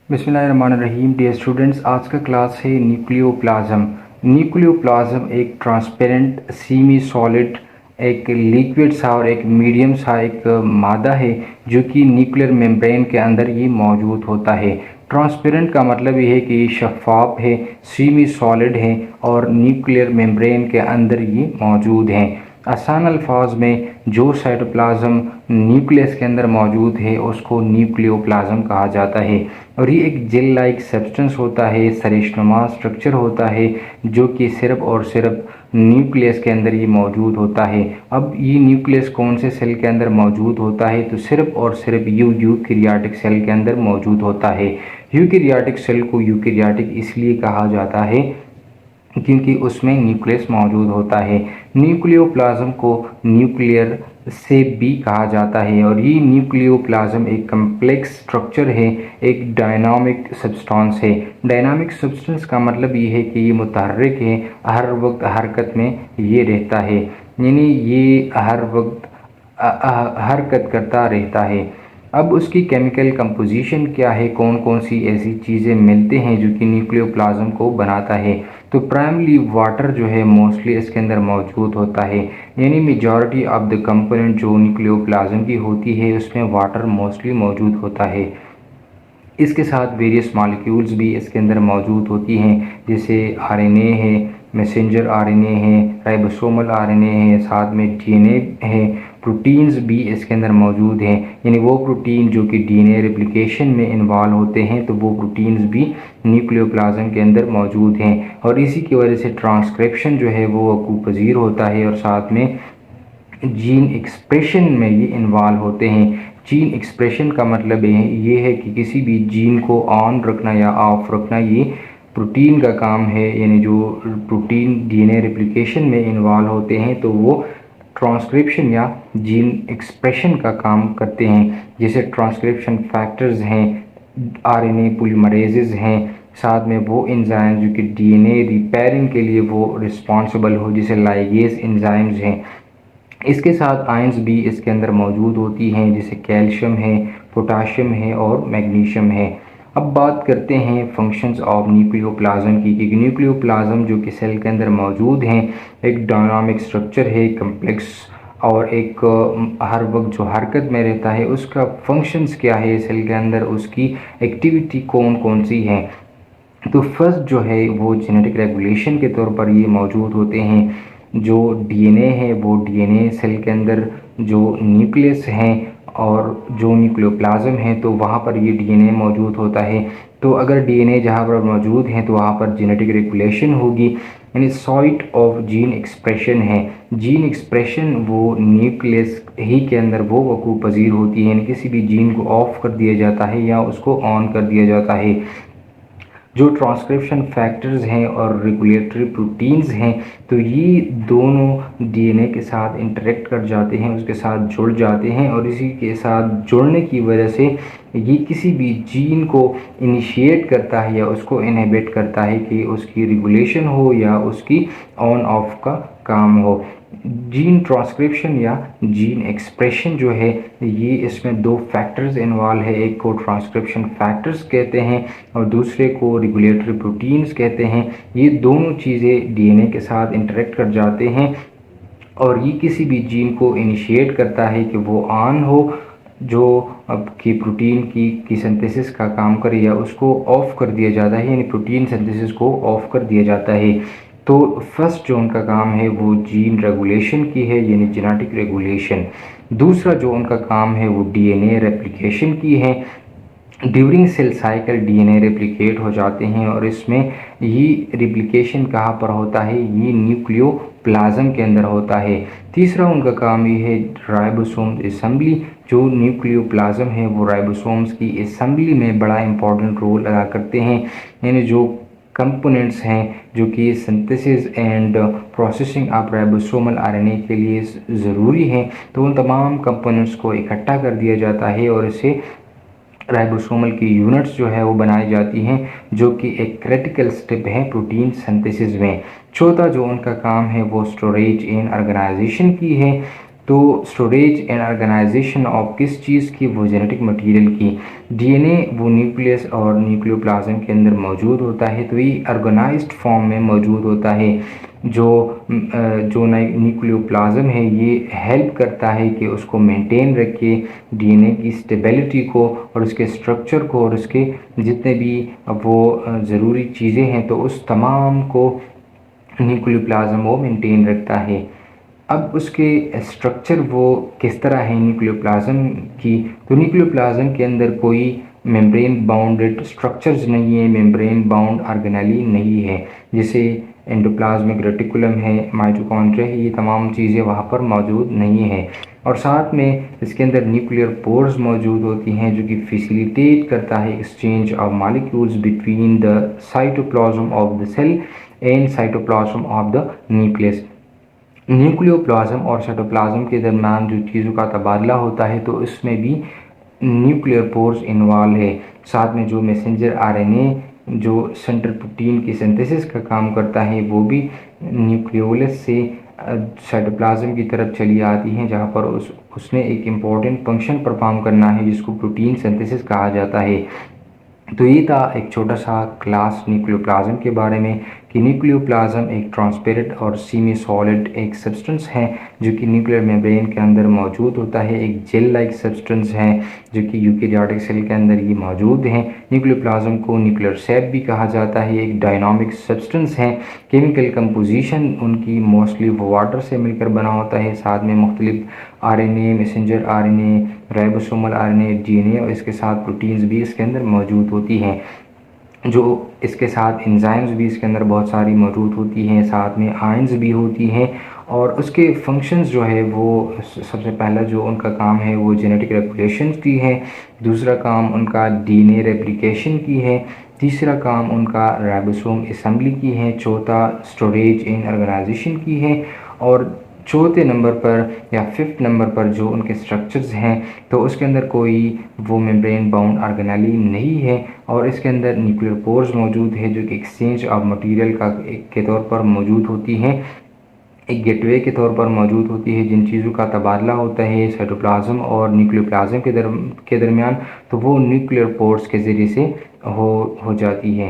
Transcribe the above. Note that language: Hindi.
बिस्मिल्लाहिर्रहमानिर्रहीम। डियर स्टूडेंट्स, आज का क्लास है न्यूक्लियोप्लाज्म। न्यूक्लियोप्लाज्म एक ट्रांसपेरेंट सेमी सॉलिड, एक लिक्विड सा और एक मीडियम सा एक मादा है जो कि न्यूक्लियर मेम्ब्रेन के अंदर ये मौजूद होता है। ट्रांसपेरेंट का मतलब ये है कि शफाफ है, सेमी सॉलिड है और न्यूक्लियर मेम्ब्रेन के अंदर ये मौजूद हैं। आसान अल्फाज में जो साइटोप्लाज्म न्यूक्लियस के अंदर मौजूद है उसको न्यूक्लियोप्लाज्म कहा जाता है और ये एक जेल लाइक सब्सटेंस होता है, सरिश्नुमा स्ट्रक्चर होता है जो कि सिर्फ और सिर्फ न्यूक्लियस के अंदर ये मौजूद होता है। अब ये न्यूक्लियस कौन से सेल के अंदर मौजूद होता है, तो सिर्फ और सिर्फ यूकैरियोटिक सेल के अंदर मौजूद होता है। यूकैरियोटिक सेल को यूकैरियोटिक इसलिए कहा जाता है क्योंकि उसमें न्यूक्लियस मौजूद होता है। न्यूक्लियोप्लाज्म को न्यूक्लियर से भी कहा जाता है और ये न्यूक्लियोप्लाज्म एक कम्प्लेक्स स्ट्रक्चर है, एक डायनामिक सब्सटेंस है। डायनामिक सब्सटेंस का मतलब ये है कि ये मुतहर्रिक है, हर वक्त हरकत में ये रहता है, यानी ये हर वक्त हरकत करता रहता है। अब उसकी केमिकल कंपोजिशन क्या है, कौन कौन सी ऐसी चीज़ें मिलते हैं जो कि न्यूक्लियोप्लाज्म को बनाता है, तो प्राइमली वाटर जो है मोस्टली इसके अंदर मौजूद होता है, यानी मेजॉरिटी ऑफ द कंपोनेंट जो न्यूक्लियोप्लाज्म की होती है उसमें वाटर मोस्टली मौजूद होता है। इसके साथ वेरियस मॉलिक्यूल्स भी इसके अंदर मौजूद होती हैं, जैसे आरएनए है, मैसेंजर आरएनए है, राइबोसोमल आरएनए है, साथ में डीएनए है, प्रोटीन्स भी इसके अंदर मौजूद हैं, यानी वो प्रोटीन जो कि डीएनए रेप्लिकेशन में इन्वॉल्व होते हैं तो वो प्रोटीन्स भी न्यूक्लियोप्लाज्म के अंदर मौजूद हैं और इसी की वजह से ट्रांसक्रिप्शन जो है वो वकूफ़ पज़ीर होता है और साथ में जीन एक्सप्रेशन में ये इन्वॉल्व होते हैं। जीन एक्सप्रेशन का मतलब ये है कि किसी भी जीन को ऑन रखना या ऑफ रखना ये प्रोटीन का काम है, यानी जो प्रोटीन डीएनए रेप्लिकेशन में इन्वॉल्व होते हैं तो वो ट्रांसक्रिप्शन या जीन एक्सप्रेशन का काम करते हैं। जैसे ट्रांसक्रिप्शन फैक्टर्स हैं, आरएनए पॉलीमरेजेस हैं, साथ में वो एंजाइम जो कि डीएनए रिपेयरिंग के लिए वो रिस्पॉन्सिबल हो, जैसे लाइगेज एंजाइम्स हैं। इसके साथ आयंस भी इसके अंदर मौजूद होती हैं, जैसे कैल्शियम है, पोटाशियम है और मैग्नीशियम है। अब बात करते हैं फंक्शंस ऑफ न्यूक्लियोप्लाज्म की, क्योंकि न्यूक्लियोप्लाज्म जो कि सेल के अंदर मौजूद हैं एक डायनामिक स्ट्रक्चर है, कम्प्लेक्स और एक हर वक्त जो हरकत में रहता है। उसका फंक्शंस क्या है सेल के अंदर, उसकी एक्टिविटी कौन कौन सी है, तो फर्स्ट जो है वो जेनेटिक रेगुलेशन के तौर पर ये मौजूद होते हैं। जो डीएनए है वो डीएनए सेल के अंदर जो न्यूक्लियस हैं और जो न्यूक्लियोप्लाज्म है तो वहाँ पर ये डीएनए मौजूद होता है। तो अगर डीएनए जहाँ पर मौजूद है तो वहाँ पर जेनेटिक रेगुलेशन होगी, यानी साइट ऑफ जीन एक्सप्रेशन है। जीन एक्सप्रेशन वो न्यूक्लियस ही के अंदर वो वकूफ़ पज़ीर होती है, यानी किसी भी जीन को ऑफ कर दिया जाता है या उसको ऑन कर दिया जाता है। जो ट्रांसक्रिप्शन फैक्टर्स हैं और रेगुलेटरी प्रोटीन्स हैं तो ये दोनों डीएनए के साथ इंटरेक्ट कर जाते हैं, उसके साथ जुड़ जाते हैं और इसी के साथ जुड़ने की वजह से ये किसी भी जीन को इनिशिएट करता है या उसको इनहिबिट करता है कि उसकी रेगुलेशन हो या उसकी ऑन ऑफ का काम हो। जीन ट्रांसक्रिप्शन या जीन एक्सप्रेशन जो है ये इसमें दो फैक्टर्स इन्वॉल्व है, एक को ट्रांसक्रिप्शन फैक्टर्स कहते हैं और दूसरे को रेगुलेटरी प्रोटीन्स कहते हैं। ये दोनों चीज़ें डीएनए के साथ इंटरेक्ट कर जाते हैं और ये किसी भी जीन को इनिशिएट करता है कि वो ऑन हो, जो अब की प्रोटीन की सिंथेसिस का काम करे, या उसको ऑफ कर दिया जाता है, यानी प्रोटीन सिंथेसिस को ऑफ कर दिया जाता है। तो फर्स्ट जो उनका काम है वो जीन रेगुलेशन की है, यानी जेनेटिक रेगुलेशन। दूसरा जो उनका काम है वो डीएनए रेप्लिकेशन की है। During cell cycle DNA replicate हो जाते हैं और इसमें ये रेप्लिकेशन कहाँ पर होता है, ये न्यूक्लियोप्लाज्म के अंदर होता है। तीसरा उनका काम ये है राइबोसोम असेंबली। जो न्यूक्लियोप्लाज्म है वो राइबोसोम्स की असेंबली में बड़ा इंपॉर्टेंट रोल अदा करते हैं, यानी जो कंपोनेंट्स हैं जो कि synthesis and processing of ribosomal RNA के लिए ज़रूरी हैं, तो उन तमाम कंपोनेंट्स को इकट्ठा कर दिया जाता है और इसे राइबोसोमल की यूनिट्स जो है वो बनाई जाती हैं, जो कि एक क्रिटिकल स्टेप है प्रोटीन सिंथेसिस में। चौथा जो उनका काम है वो स्टोरेज एंड ऑर्गेनाइजेशन की है। तो स्टोरेज एंड ऑर्गेनाइजेशन ऑफ किस चीज़ की, वो जेनेटिक मटेरियल की। डीएनए वो न्यूक्लियस और न्यूक्लियोप्लाज्म के अंदर मौजूद होता है, तो ये ऑर्गेनाइज्ड फॉर्म में मौजूद होता है। जो न्यूक्लियोप्लाज्म है ये हेल्प करता है कि उसको मेंटेन रखे, डीएनए की स्टेबिलिटी को और उसके स्ट्रक्चर को और उसके जितने भी वो ज़रूरी चीज़ें हैं तो उस तमाम को न्यूक्लियोप्लाज्म वो मेंटेन रखता है। अब उसके स्ट्रक्चर वो किस तरह है न्यूक्लियोप्लाज्म की, तो न्यूक्लियोप्लाज्म के अंदर कोई मेम्ब्रेन बाउंडेड स्ट्रक्चर्स नहीं है, मेम्ब्रेन बाउंड ऑर्गेनेली नहीं है, जैसे एंडोप्लाज्मिक रेटिकुलम है, माइटोकॉन्ड्रिया है, ये तमाम चीज़ें वहाँ पर मौजूद नहीं है। और साथ में इसके अंदर न्यूक्लियर पोर्स मौजूद होती हैं जो कि फैसिलिटेट करता है exchange of molecules between the cytoplasm of the cell and cytoplasm of the nucleus. Nucleoplasm और साइटोप्लाज्म के दरमियान जो चीज़ों का तबादला होता है तो इसमें भी न्यूक्लियर पोर्स इन्वॉल्व है। साथ में जो मैसेंजर आरएनए जो सेंट्रल प्रोटीन की सिंथेसिस का काम करता है वो भी न्यूक्लियोलस से साइटोप्लाज्म की तरफ चली आती हैं, जहाँ पर उसने एक इम्पॉर्टेंट फंक्शन परफॉर्म करना है जिसको प्रोटीन सिंथेसिस कहा जाता है। तो ये था एक छोटा सा क्लास न्यूक्लियोप्लाज्म के बारे में कि न्यूक्लियोप्लाज्म एक ट्रांसपेरेंट और सेमी सॉलिड एक सब्सटेंस है जो कि न्यूक्लियर मेम्ब्रेन के अंदर मौजूद होता है, एक जेल लाइक सब्सटेंस है जो कि यूकेरियोटिक सेल के अंदर ये मौजूद हैं। न्यूक्लियोप्लाज्म को न्यूक्लियर सैप भी कहा जाता है, एक डायनामिक सब्सटेंस है। केमिकल कंपोजिशन उनकी मोस्टली वाटर से मिलकर बना होता है, साथ में मुख्तलिफ RNA, messenger RNA, ribosomal RNA, DNA और इसके साथ प्रोटीन्स भी इसके अंदर मौजूद होती हैं, जो इसके साथ एंजाइम्स भी इसके अंदर बहुत सारी मौजूद होती हैं, साथ में आयंस भी होती हैं। और उसके फंक्शंस जो है वो सबसे पहला जो उनका काम है वो जेनेटिक रेगुलेशन की है, दूसरा काम उनका डीएनए रेप्लिकेशन की है, तीसरा काम उनका राइबोसोम असेंबली की है, चौथा स्टोरेज एंड ऑर्गेनाइजेशन की है, और चौथे नंबर पर या फिफ्थ नंबर पर जो उनके स्ट्रक्चर्स हैं तो उसके अंदर कोई वो मेम्ब्रेन बाउंड ऑर्गेनेली नहीं है और इसके अंदर न्यूक्लियर पोर्स मौजूद है जो कि एक्सचेंज ऑफ मटेरियल के तौर पर मौजूद होती हैं, एक गेटवे के तौर पर मौजूद होती है। जिन चीज़ों का तबादला होता है साइटोप्लाज्म और न्यूक्लियोप्लाज्म के दरमियान तो वो न्यूक्लियर पोर्स के ज़रिए से हो जाती है।